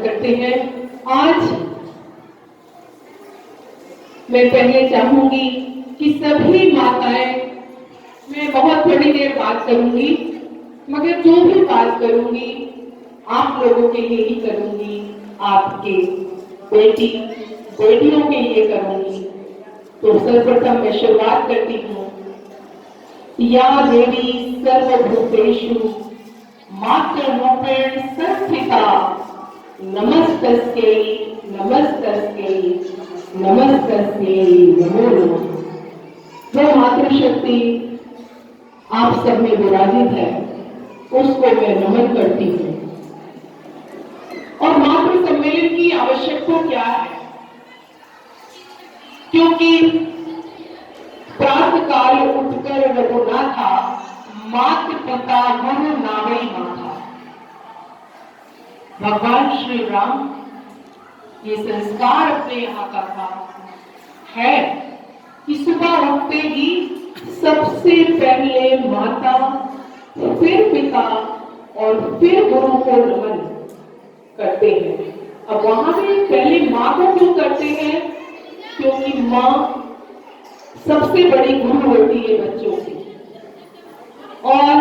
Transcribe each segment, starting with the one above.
करते हैं। आज मैं पहले चाहूंगी कि सभी माताएं, मैं बहुत थोड़ी देर बात करूंगी, मगर जो भी बात करूंगी आप लोगों के लिए ही करूंगी, आपके बेटियों के लिए करूंगी। तो सर्वप्रथम मैं शुरुआत करती हूँ। या देवी सर्वभूतेषु मातृरूपेण संस्थिता नमस्तस्यै नमस्तस्यै नमस्तस्यै नमो नमः। जो मातृशक्ति आप सब में विराजित है उसको मैं नमन करती हूँ। और मातृ सम्मेलन की आवश्यकता क्या है? क्योंकि प्रातः काल उठकर रघुनाथा मात पिता गुरु नावई माथा। भगवान श्री राम ये संस्कार अपने यहाँ का था है कि सुबह उठते ही सबसे पहले माता, फिर पिता और फिर गुरु को नमन करते हैं। अब वहां भी पहले माँ को क्यों करते हैं? क्योंकि माँ सबसे बड़ी गुरु होती है बच्चों की। और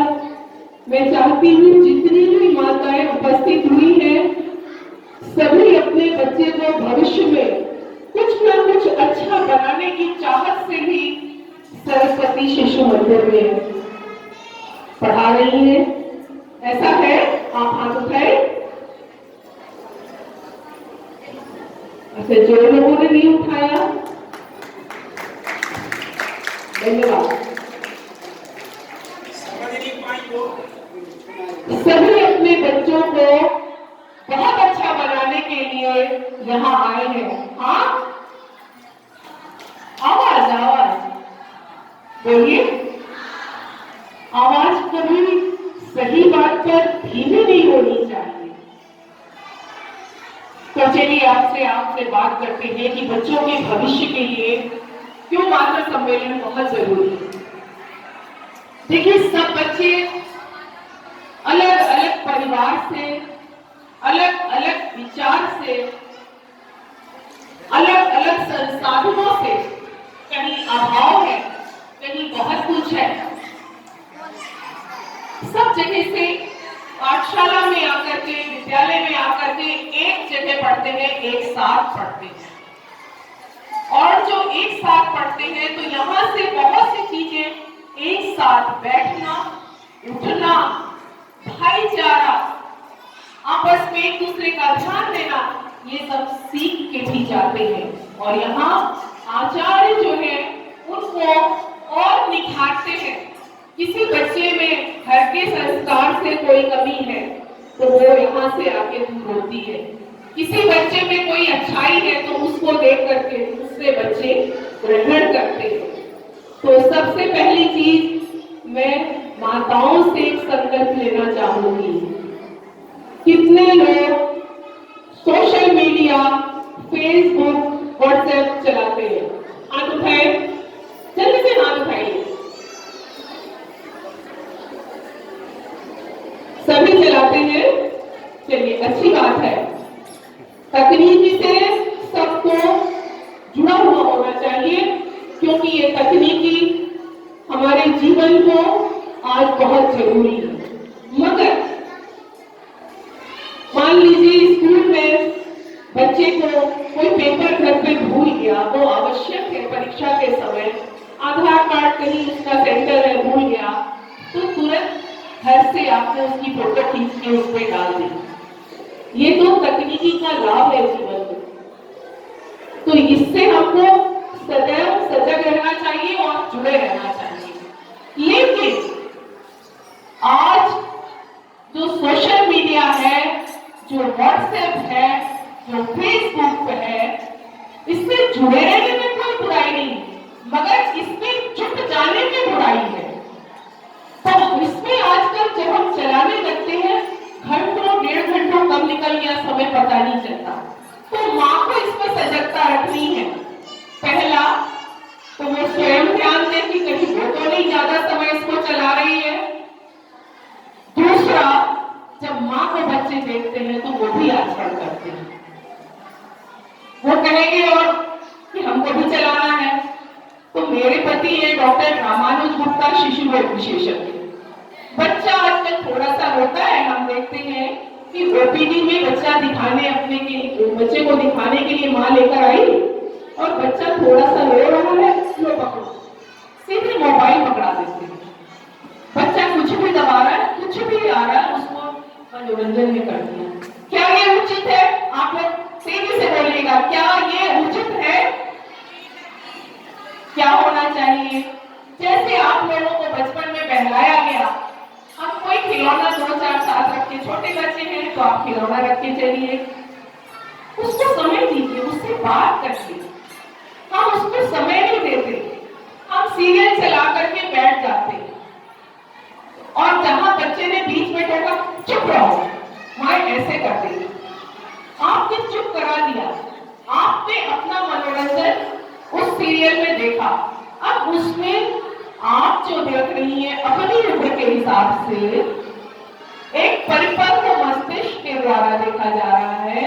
मैं चाहती हूँ जितनी भी माताएं उपस्थित हुई हैं, सभी अपने बच्चे को भविष्य में कुछ ना कुछ अच्छा बनाने की चाहत से ही सरस्वती शिशु मंदिर में पढ़ा रही है। ऐसा है? आप हाथ उठाए। अच्छा, जो लोगों ने नहीं उठाया, धन्यवाद। सभी अपने बच्चों को बहुत अच्छा बनाने के लिए यहाँ आए हैं। हाँ, आवाज बोलिए। आवाज कभी सही बात पर धीमी नहीं होनी चाहिए। तो चलिए आपसे बात करते हैं कि बच्चों के भविष्य के लिए क्यों मातृ सम्मेलन बहुत जरूरी है। देखिए, सब बच्चे अलग अलग परिवार से, अलग अलग विचार से, अलग अलग संसाधनों से, कहीं अभाव है, कहीं बहुत कुछ है, सब जगह से पाठशाला में आकर के, विद्यालय में आकर के एक जगह पढ़ते हैं, एक साथ पढ़ते हैं। और जो एक साथ पढ़ते हैं तो यहाँ से बहुत सी चीजें एक साथ बैठना, उठना, भाईचारा, आपस में एक दूसरे का ध्यान देना, ये सब सीख के भी जाते हैं। और यहाँ आचार्य जो है उनको और निखारते हैं। किसी बच्चे में घर के संस्कार से कोई कमी है तो वो यहाँ से आके दूर होती है। किसी बच्चे में कोई अच्छाई है तो उसको देख करके दूसरे बच्चे ग्रहण करते हैं। तो सबसे पहली चीज मैं माताओं से एक संकल्प लेना चाहूंगी। कितने लोग सोशल मीडिया, फेसबुक, व्हाट्सएप चलाते हैं? हाथ उठाए, जल्दी से हाथ उठाइए। सभी चलाते हैं? चलिए, अच्छी बात है। तकनीकी से सबको जुड़ा हुआ होना चाहिए, क्योंकि ये तकनीकी हमारे जीवन को आज बहुत जरूरी है। मगर मान लीजिए स्कूल में बच्चे को कोई पेपर घर पे भूल गया, वो आवश्यक है परीक्षा के समय, आधार कार्ड कहीं उसका सेंटर है भूल गया, तो तुरंत घर से आपने उसकी फोटो खींच के उस पर डाल दी। ये तो तकनीकी का लाभ है जीवन में। तो इससे हमको सदैव सजग रहना चाहिए और जुड़े रहना चाहिए। लेकिन आज जो सोशल मीडिया है, जो व्हाट्सएप है, जो फेसबुक है, इससे जुड़े रहने में कोई बुराई नहीं, मगर इसमें जुट जाने में बुराई है। तो इसमें आजकल जब हम चलाने लगते हैं, घंटों डेढ़ घंटों कब निकल गया समय पता नहीं चलता। तो माँ को इसमें सजगता रखनी है। पहला तो वो स्वयं ध्यान दे कि कहीं वो तो नहीं ज्यादा समय इसको चला रही है। दूसरा, जब माँ को बच्चे देखते हैं तो वो भी आचरण करते हैं। डॉक्टर रामानुज गुप्ता, शिशु रोग विशेषज्ञ। बच्चा आजकल थोड़ा सा रोता है, हम देखते हैं कि ओपीडी में बच्चा दिखाने अपने के बच्चे को दिखाने के लिए माँ लेकर आई और बच्चा थोड़ा सा रो रहा है, लो पकड़ो, सीधे मोबाइल पकड़ा देते हैं। बच्चा कुछ भी दबा रहा है, कुछ भी आ रहा है, उसको मनोरंजन में कर दिया। क्या ये उचित है? आप लोग तेजी से बोलिएगा, क्या ये उचित है? क्या होना चाहिए? जैसे आप लोगों को बचपन में बहलाया गया, हम कोई खिलौना 2-4 साथ रख के, छोटे बच्चे हैं तो आप खिलौना रख के चलिए, उसको समय दीजिए, उससे बात करिए। हम उसको समय नहीं देते, हम सीरियल चला करके बैठ जाते हैं और जहां बच्चे ने बीच में टोका, चुप रहो, माँ ऐसे कर देगी, आपने चुप करा दिया, आपने अपना मनोरंजन उस सीरियल में देखा। अब उसमें आप जो देख रही हैं अपनी उम्र के हिसाब से, एक परिपक्व मस्तिष्क के द्वारा देखा जा रहा है,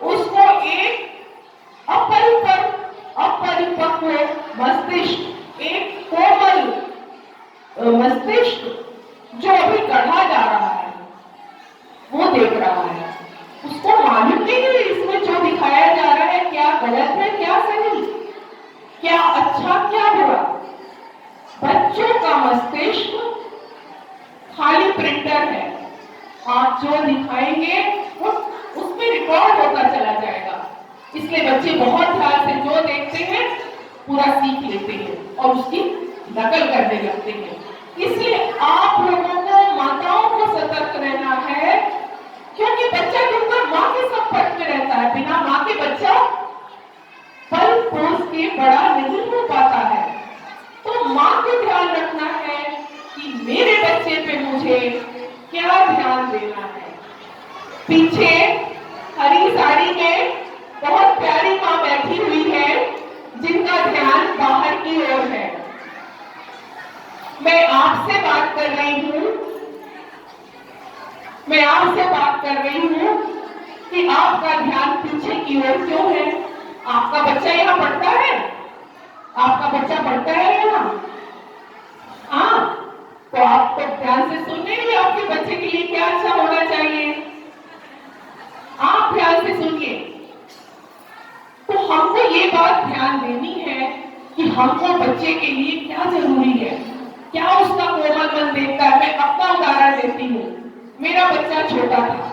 उसको एक अपरिपक्व मस्तिष्क, एक कोमल मस्तिष्क जो अभी गढ़ा जा रहा है, वो देख रहा है। उसको मालूम नहीं है इसमें जो दिखाया जा रहा है क्या गलत है, क्या सही, क्या अच्छा, क्या बुरा। बच्चों का मस्तिष्क खाली प्रिंटर है, आप जो दिखाएंगे वो उसमें रिकॉर्ड होता चला जाएगा। इसलिए बच्चे बहुत ध्यान से जो देखते हैं पूरा सीख लेते हैं और उसकी नकल करने लगते हैं। इसलिए आप लोगों को, माताओं को सतर्क रहना है, क्योंकि बच्चा के ऊपर माँ के संपर्क में रहता है। बिना माँ के बच्चा पल पोस के बड़ा नहीं हो पाता है। तो माँ को ध्यान रखना है कि मेरे बच्चे पे मुझे क्या ध्यान देना है। पीछे हरी साड़ी में बहुत प्यारी माँ बैठी हुई है जिनका ध्यान बाहर की ओर है। मैं आपसे बात कर रही हूँ, मैं आपसे बात कर रही हूँ कि आपका ध्यान पीछे की ओर क्यों है? आपका बच्चा यहाँ पढ़ता है? आपका बच्चा पढ़ता है यहाँ? हाँ, तो आप तो ध्यान से सुनिए आपके बच्चे के लिए क्या अच्छा होना चाहिए। आप ध्यान से सुनिए। तो हमको ये बात ध्यान देनी है कि हमको बच्चे के लिए क्या जरूरी है, क्या उसका कोमल मन देखता है। मैं अपना उदाहरण देती हूँ। मेरा बच्चा छोटा था,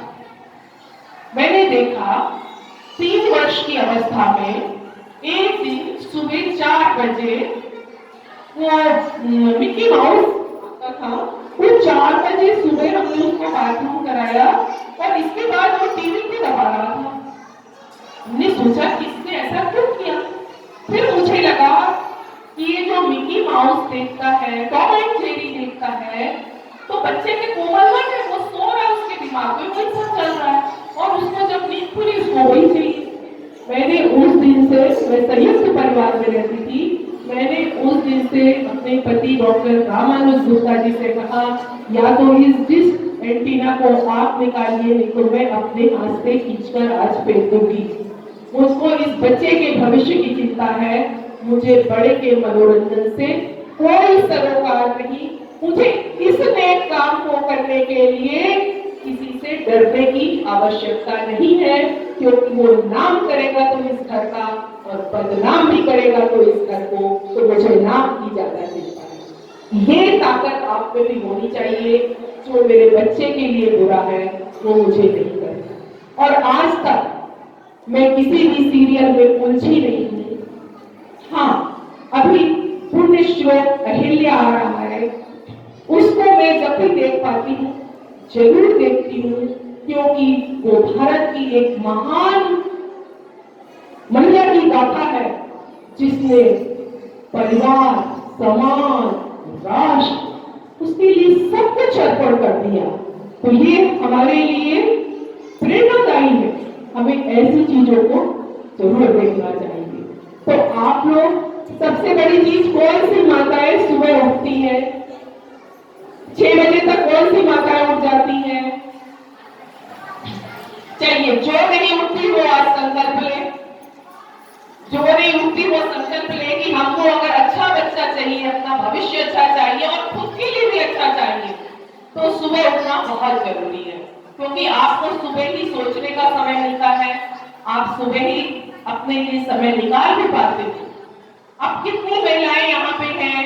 मैंने देखा 3 वर्ष की अवस्था में एक दिन सुबह 4 बजे वो मिकी माउस आता था, वो 4 बजे सुबह हमने उसको बाथरूम कराया और इसके बाद वो टीवी पे दबा रहा था। हमने सोचा किसने ऐसा क्यों किया। फिर मुझे लगा कि ये जो मिकी माउस देखता है, टॉम एंड जेरी देखता है, तो बच्चे के कोमल मन है, वो सो रहा है, उसके दिमाग में वही सब चल रहा है और उसको जब नींद पूरी उसको वही चाहिए। मैंने उस दिन से, मैं संयुक्त परिवार में रहती थी, मैंने उस दिन से अपने पति डॉक्टर रामानुज गुप्ता जी से कहा, या तो इस डिश एंटीना को आप निकालिए, नहीं तो मैं अपने हाथ से खींचकर आज फेंक दूंगी। मुझको इस बच्चे के भविष्य की चिंता है, मुझे बड़े के मनोरंजन से कोई सरोकार नहीं। मुझे इस नेक काम को करने के लिए किसी से डरने की आवश्यकता नहीं है, क्योंकि वो नाम करेगा तो इस घर का और बदनाम भी करेगा तो इस घर को, तो मुझे नाम की ज्यादा चिंता है। ये ताकत आप में भी होनी चाहिए, जो मेरे बच्चे के लिए बुरा है वो मुझे नहीं करना। और आज तक मैं किसी भी सीरियल में उलझी नहीं हूँ। हाँ, अभी पुण्य श्लोक अहिल्या आ रहा है, उसको मैं जब भी देख पाती हूँ जरूर देखती हूँ, क्योंकि वो भारत की एक महान महिला की गाथा है जिसने परिवार, समाज, राष्ट्र, उसके लिए सब कुछ अर्पण कर दिया। तो ये हमारे लिए प्रेरणादायी है, हमें ऐसी चीजों को जरूर देखना चाहिए। तो आप लोग, सबसे बड़ी चीज कौन सी माताएं सुबह उठती है? 6 बजे तक कौन सी माताएं उठ जाती हैं? चलिए, जो नहीं उठती वो आज संकल्प ले, जो नहीं उठती वो संकल्प ले कि हमको अगर अच्छा बच्चा चाहिए, अपना भविष्य अच्छा चाहिए और खुद के लिए भी अच्छा चाहिए, तो सुबह उठना बहुत जरूरी है। क्योंकि आपको सुबह ही सोचने का समय मिलता है, आप सुबह ही अपने लिए समय निकाल भी पाते हैं। अब कितनी महिलाएं यहाँ पे हैं,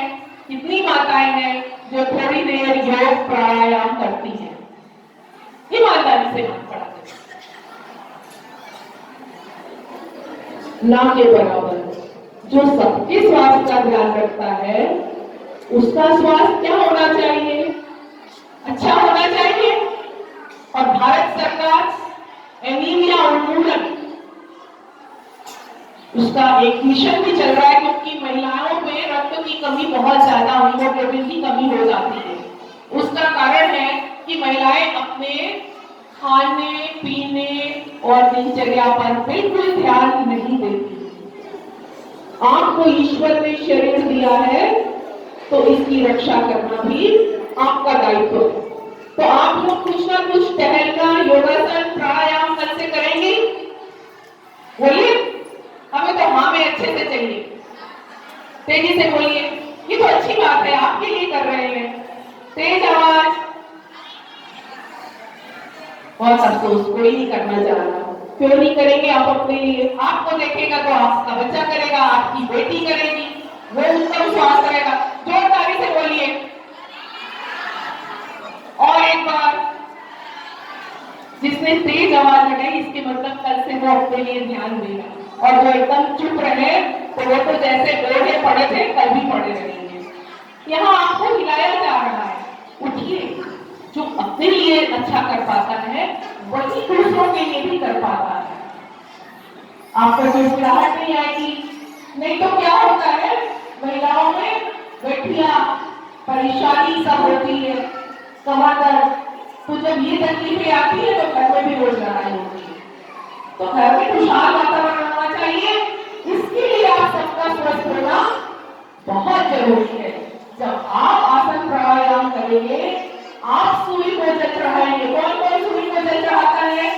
कितनी माताएं हैं जो थोड़ी देर योग प्राणायाम करती हैं? ईमानदारी से हाथ खड़ा करें। ना के बराबर। जो सबके स्वास्थ्य का ध्यान रखता है उसका स्वास्थ्य क्या होना चाहिए? अच्छा होना चाहिए। और भारत सरकार एनीमिया उन्मूलन उसका एक मिशन भी चल रहा है, क्योंकि महिलाओं में रक्त की कमी बहुत ज्यादा, हीमोग्लोबिन की कमी हो जाती है। उसका कारण है कि महिलाएं अपने खाने पीने और दिनचर्या पर बिल्कुल ध्यान नहीं देती। आपको ईश्वर ने शरीर दिया है तो इसकी रक्षा करना भी आपका दायित्व है। तो आप लोग कुछ ना कुछ टहलना, योगासन, प्राणायाम कल से करेंगे? बोलिए, हमें तो हाँ में अच्छे से चाहिए, तेजी से बोलिए। ये तो अच्छी बात है, आपके लिए कर रहे हैं। तेज आवाज। बहुत अफसोस, कोई नहीं करना चाह रहा। क्यों नहीं करेंगे आप अपने लिए? आपको देखेगा तो आपका बच्चा करेगा, आपकी बेटी करेगी, वो उत्तम स्वास्थ्य करेगा। जोरदारी से बोलिए। और एक बार, जिसने तेज आवाज लगाई इसके मतलब कल से वो अपने लिए ध्यान देगा, और जो एकदम चुप रहे तो वो तो जैसे ओढ़े पड़े थे कल भी पड़े रहेंगे। यहाँ आपको हिलाया जा रहा है, उठिए। जो अपने लिए अच्छा कर पाता है वही दूसरों के लिए भी कर पाता है। आपको कोई मुस्कुराहट नहीं आएगी। नहीं तो क्या होता है, महिलाओं में गठिया, परेशानी सब होती है, कमर दर्द। तो जब ये तकलीफें आती है तो घर में भी रोज लड़ाई होती है। तो घर में खुशहाल वातावरण होना चाहिए। इसके लिए आप सबका स्वस्थ होना बहुत जरूरी है। जब आप आसन प्राणायाम करेंगे, आप सूर्य को जल चढ़ाएंगे। कौन कौन सूर्य को जल चढ़ाता है?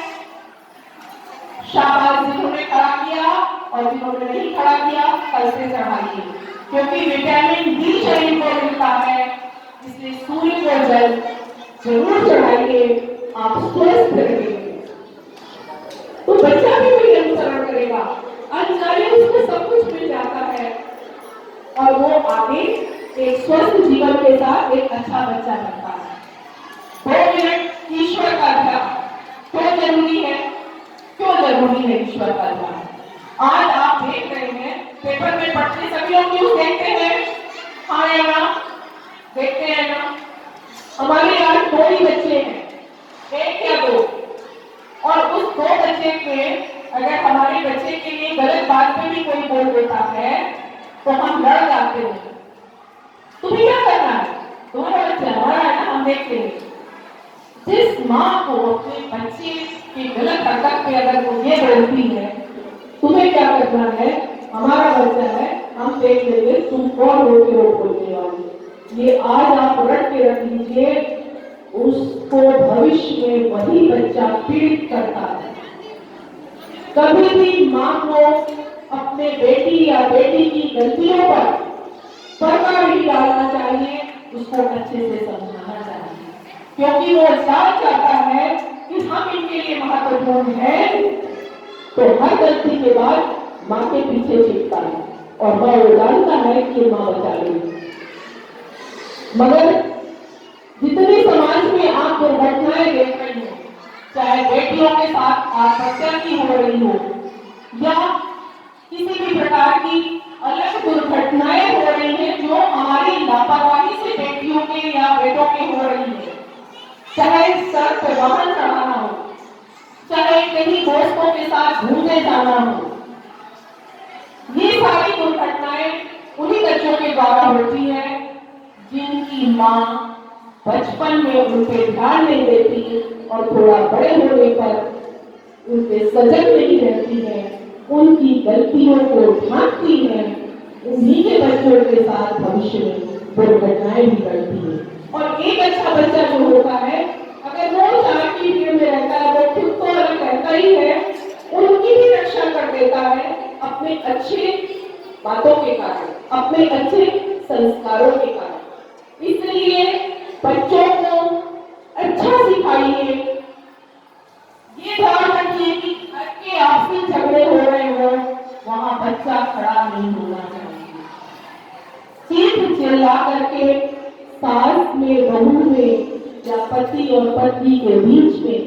शाबाश, जिन्होंने खड़ा किया, और जिन्होंने नहीं खड़ा किया कल से चढ़ाइए, क्योंकि विटामिन डी शरीर को मिलता है। इसलिए सूर्य को जल जरूर चढ़ाइए, आप स्वस्थ रहेंगे। तो बच्चा भी वही अनुसरण करेगा, अनजाने उसको सब कुछ मिल जाता है और वो आगे एक स्वस्थ जीवन के साथ एक अच्छा बच्चा बनता है। 2 मिनट ईश्वर का ध्यान क्यों जरूरी है? क्यों जरूरी है ईश्वर का ध्यान? आज आप देख रहे हैं पेपर में पढ़ते सभी लोग न्यूज देखते हैं, हाँ या ना? देखते हैं ना? हमारे यहाँ 2 ही बच्चे हैं, 1 या 2, और उस 2 बच्चे में अगर हमारे बच्चे के लिए गलत बात पे भी कोई बोल देता है तो हम लड़ जाते हैं। तुम्हें क्या करना है? तुम्हारा बच्चा हमारा है ना, हम देखते हैं। जिस माँ को अपने बच्चे की गलत हरकत पे अगर वो ये बोलती है तुम्हें क्या करना है, हमारा बच्चा है, हम देख लेंगे, तुम कौन होते हो बोलने वाली। ये आज आप रट के रख लीजिए, उसको भविष्य में वही बच्चा पीड़ित करता है। कभी भी माँ को अपने बेटी या बेटी की गलतियों पर पर्दा नहीं डालना चाहिए, उसको अच्छे से समझाना चाहिए, क्योंकि वो साथ चाहता है कि हम इनके लिए महत्वपूर्ण हैं। तो हर गलती के बाद माँ के पीछे छिपता है और माँ वो जानता है कि माँ बचा लेगी। मगर जितने समाज में आप दुर्घटनाएं देख रही हो, चाहे बेटियों के साथ आत्महत्या की हो रही हो या किसी भी प्रकार की अलग दुर्घटनाएं हो रही हैं जो हमारी लापरवाही से बेटियों के या बेटों के हो रही है, चाहे सर पर वाहन चढ़ाना हो, चाहे कहीं दोस्तों के साथ घूमने जाना हो, ये सारी दुर्घटनाएं उन्हीं बच्चों के द्वारा होती है जिनकी माँ बचपन में उन पर ध्यान नहीं देती और थोड़ा बड़े होने पर उनके सजग नहीं रहती है, उनकी गलतियों को ढांकती है। उन्हीं के बच्चों के साथ भविष्य में दुर्घटनाएं भी बढ़ती है। और एक अच्छा बच्चा जो होता है, अगर वो चार की भीड़ में रहता है, वो खुद तो अलग रहता ही है, उनकी भी रक्षा कर देता है अपने अच्छे बातों के कारण, अपने अच्छे संस्कारों के कारण। इसलिए बच्चों को अच्छा सिखाइए। ये ध्यान रखिए कि घर के आपसी झगड़े हो रहे हो, वहां बच्चा खड़ा नहीं होना चाहिए। चीख चिल्ला करके सास में, बहू में या पति और पत्नी के बीच में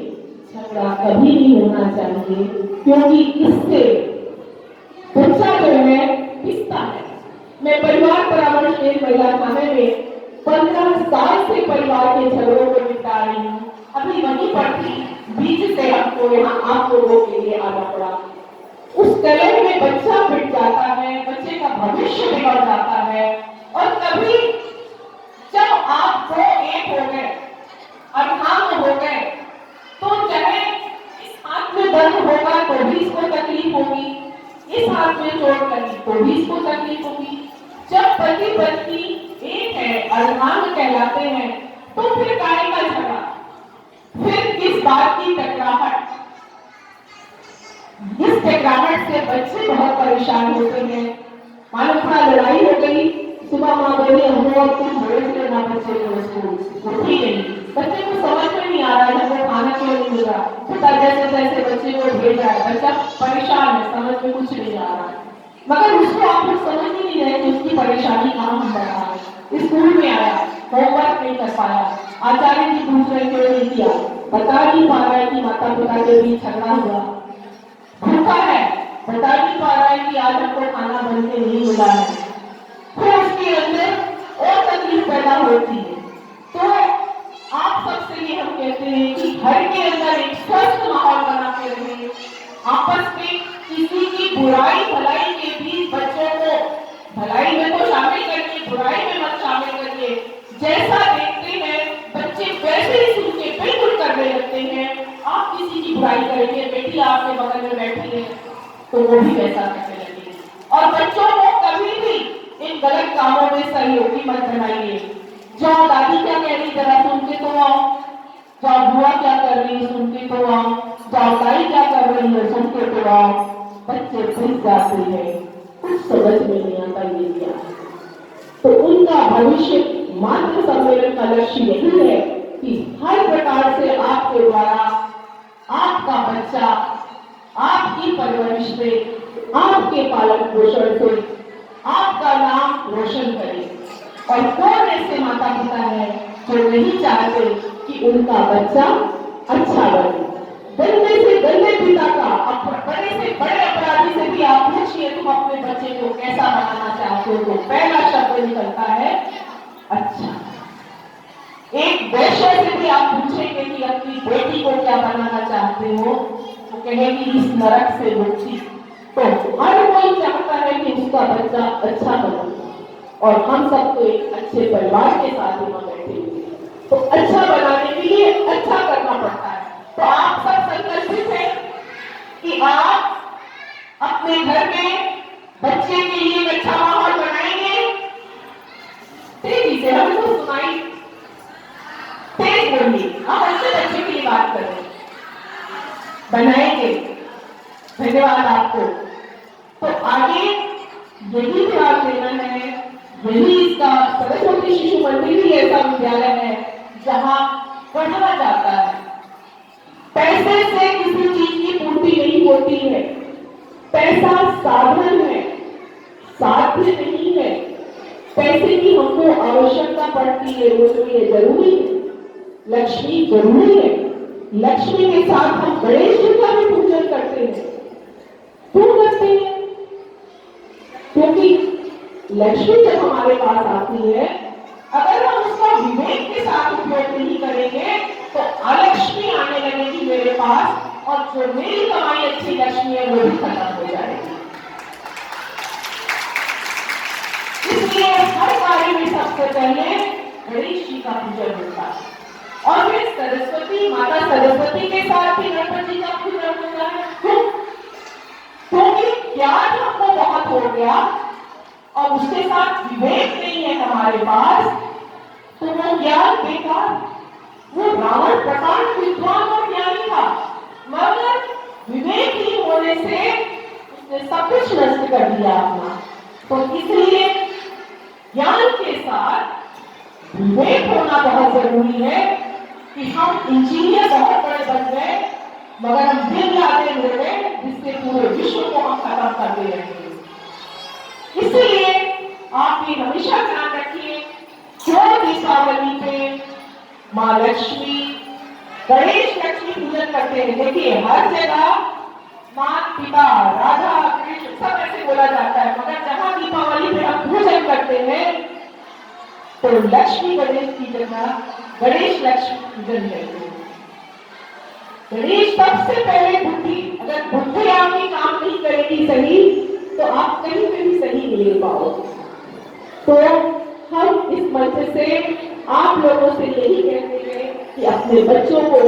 झगड़ा कभी नहीं होना चाहिए, क्योंकि इससे बच्चा जो है पिसता है। मैं परिवार परामर्श केंद्र महिला थाने में 15 साल से परिवार के झगड़ों को निपटा रही हूँ। अभी वहीं पर थी, बीच से हमको यहाँ आप लोगों के लिए आना पड़ा। उस कलह में बच्चा पिट जाता है, बच्चे का भविष्य बिगड़ जाता है। और कभी जब आप दो एक हो गए, अर्धांग हो गए, तो चाहे इस हाथ में दर्द होगा तो भी इसको तकलीफ होगी, इस हाथ में चोट लगी तो भी इसको तकलीफ होगी। जब पति पत्नी एक है, अर्धांग कहलाते हैं, तो फिर काय का झगड़ा, फिर किस बात की टकराहट। इस टकराहट से बच्चे बहुत परेशान होते हैं। मानो थोड़ा लड़ाई हो गई, सुबह माँ बोली हमको और तुम भेज देना बच्चे को स्कूल, उठी नहीं। बच्चे को समझ में नहीं आ रहा है हमको खाना क्यों नहीं मिल रहा, पिता जैसे जैसे बच्चे को भेज रहा है, बच्चा परेशान है, समझ में कुछ नहीं आ रहा है। मगर उसको आप लोग समझ ही नहीं रहे कि उसकी परेशानी कहाँ हो रहा है। स्कूल में आया, होमवर्क नहीं कर पाया, आचार्य जी पूछ रहे क्यों नहीं किया, बता नहीं पा रहा है कि माता पिता के बीच झगड़ा हुआ। भूखा है, बता नहीं पा रहा है कि आज हमको खाना बन के नहीं मिला है। फिर उसके अंदर और तकलीफ पैदा होती है। तो आप सबसे ये हम कहते हैं कि घर के अंदर एक स्वस्थ माहौल बना के रखें। आपस में किसी की बुराई भलाई के बीच बच्चों को भलाई में तो शामिल करिए, बुराई में मत शामिल करिए। जैसा देखते हैं बच्चे वैसे ही सुन के बिल्कुल करने लगते हैं। आप किसी की बुराई करेंगे, बेटी आपके बगल में बैठी है तो वो भी वैसा करने लगेगी। और बच्चों को कभी भी इन गलत कामों में सहयोगी मत बनाइए। जाओ दादी क्या कह रही जरा सुन के तो आओ, जाओ बुआ क्या कर रही है सुन के तो आओ, जाओ ताई क्या कर रही है सुन के तो आओ। बच्चे फिर जाते हैं, कुछ समझ में नहीं आता ये क्या है। तो उनका भविष्य मातृ सम्मेलन का लक्ष्य यही है कि हर प्रकार से आपके द्वारा आपका बच्चा आपकी परवरिश से, आपके पालन पोषण से आपका नाम रोशन करे। और कौन ऐसे माता पिता है जो नहीं चाहते कि उनका बच्चा अच्छा बने। गंदे से गंदे पिता का, बड़े से बड़े अपराधी से भी आप पूछिए तुम अपने बच्चे को कैसा बनाना चाहते हो, तो पहला शब्द निकलता है अच्छा। एक वैश्य से भी आप पूछेंगे कि अपनी बेटी को क्या बनाना चाहते हो, तो कहेगी इस नरक से मुक्ति। तो हर कोई चाहता है कि उसका बच्चा अच्छा बने, और हम सबको एक अच्छे परिवार के साथ यहाँ बैठे हुए हैं। तो अच्छा बनाने के लिए अच्छा करना पड़ता है। तो आप सब संकल्पित हैं कि आप अपने घर में बच्चे के लिए एक अच्छा माहौल बनाएंगे। तेजी से हम इसको सुनाई, तेज बोलिए, आप अच्छे बच्चे के लिए बात करें, बनाएंगे। धन्यवाद आपको। तो आगे यही ध्यान देना है, यही इसका सरस्वती शिशु मंदिर भी ऐसा विद्यालय है जहाँ पढ़ा जाता है। पैसे से किसी चीज की पूर्ति नहीं होती है, पैसा साधन है, साध्य नहीं है। पैसे की हमको आवश्यकता पड़ती है, उसके लिए जरूरी है, लक्ष्मी जरूरी है। लक्ष्मी के साथ हम गणेश जी का भी पूजन करते हैं। क्यों करते हैं? क्योंकि लक्ष्मी जब हमारे पास आती है, अगर हम उसका विवेक के साथ उपयोग नहीं करेंगे तो अलक्ष्मी आने लगेगी मेरे पास, और जो मेरी कमाई अच्छी लक्ष्मी है वो भी खत्म हो जाएगी। इसलिए हर कार्य में सबसे पहले गणेश जी का पूजन होता है, और फिर सरस्वती माता सरस्वती के साथ ही गणपति जी का पूजन होता है। क्योंकि ज्ञान हमको बहुत हो गया और उसके साथ विवेक नहीं है हमारे पास, तो वो ज्ञान बेकार। वो रावण प्रकांड विद्वान और ज्ञानी था, मगर विवेकहीन होने से उसने सब कुछ नष्ट कर दिया अपना। तो इसलिए ज्ञान के साथ विवेक होना बहुत जरूरी है कि हम इंजीनियर बहुत बड़े बन गए मगर हम दिल लाते हुए जिससे पूरे विश्व को हम खत्म करते रहेंगे। इसलिए आप ये हमेशा ध्यान रखिए, जो दीपावली पे माँ लक्ष्मी गणेश लक्ष्मी पूजन करते हैं, देखिए हर जगह माँ पिता राधा कृष्ण सब ऐसे बोला जाता है, मगर जहां दीपावली पे हम पूजन करते हैं तो लक्ष्मी गणेश की जगह गणेश लक्ष्मी पूजन करते हैं। गणेश सबसे पहले बुद्धि, अगर बुद्धि आपकी काम नहीं करेगी सही तो आप कहीं पे भी सही नहीं ले पाओगे। तो हम इस मंच से आप लोगों से यही कहते हैं कि अपने बच्चों को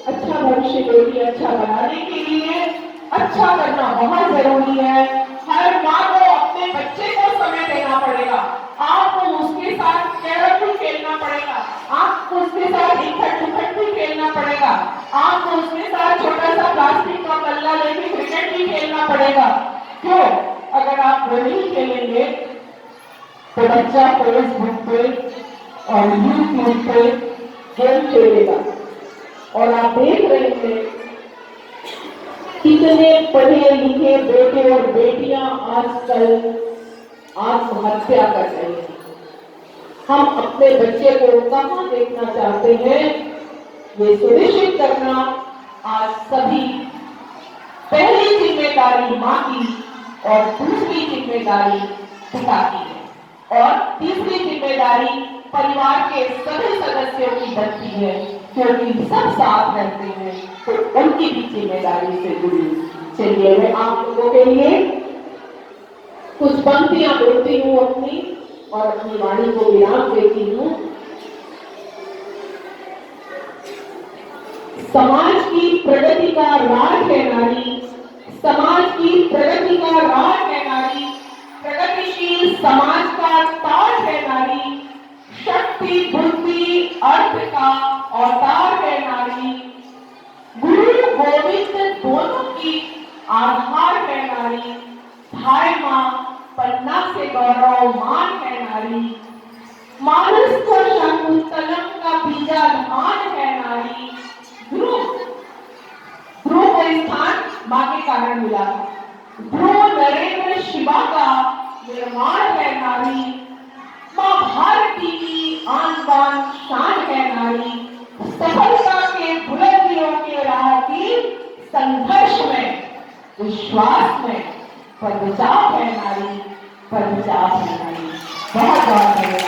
अच्छा भविष्य के लिए, अच्छा बनाने के लिए अच्छा करना बहुत जरूरी है। हर माँ को अपने बच्चे को समय देना पड़ेगा, आपको उसके साथ कैरम भी खेलना पड़ेगा, आपको उसके साथ इकट्ठ भी खेलना पड़ेगा, आपको उसके साथ छोटा सा प्लास्टिक का बल्ला लेके क्रिकेट भी खेलना पड़ेगा। क्यों? अगर आप वो नहीं खेलेंगे तो बच्चा फेसबुक पे और यूट्यूब पे गेम खेलेगा। और आप देख रहे हैं कितने पढ़े लिखे बेटे और बेटियां आजकल आत्महत्या कर रहे हैं। हम अपने बच्चे को कहां देखना चाहते हैं, ये सुनिश्चित करना आज सभी पहली जिम्मेदारी माँ की और दूसरी जिम्मेदारी पिता की है और तीसरी जिम्मेदारी परिवार के सभी सदस्यों की बनती है, क्योंकि सब साथ रहते हैं तो उनकी भी जिम्मेदारी से जुड़ी। चलिए मैं आप लोगों के लिए कुछ पंक्तियां बोलती हूँ अपनी और अपनी वाणी को विराम देती हूँ। समाज की प्रगति का राज है नारी, समाज की प्रगति का राज है नारी, प्रगतिशील समाज का ताज है नारी, शक्ति बुद्धि अर्थ का अवतार है नारी, गुरु गोविंद दोनों की आधार है नारी, भाई माँ पन्ना से गौरवमान है नारी, मानस को शकुंतलम का बीजाधान है नारी। ध्रुव को स्थान माँ के कारण मिला था। ध्रुव नरेंद्र शिवा का निर्माण है नारी, माँ भारती की आन बान शान है नारी, सफलता के बुलंदियों के राह की संघर्ष में विश्वास में पर बचाव है नारी, पर बचाव है नारी। बहुत बहुत धन्यवाद।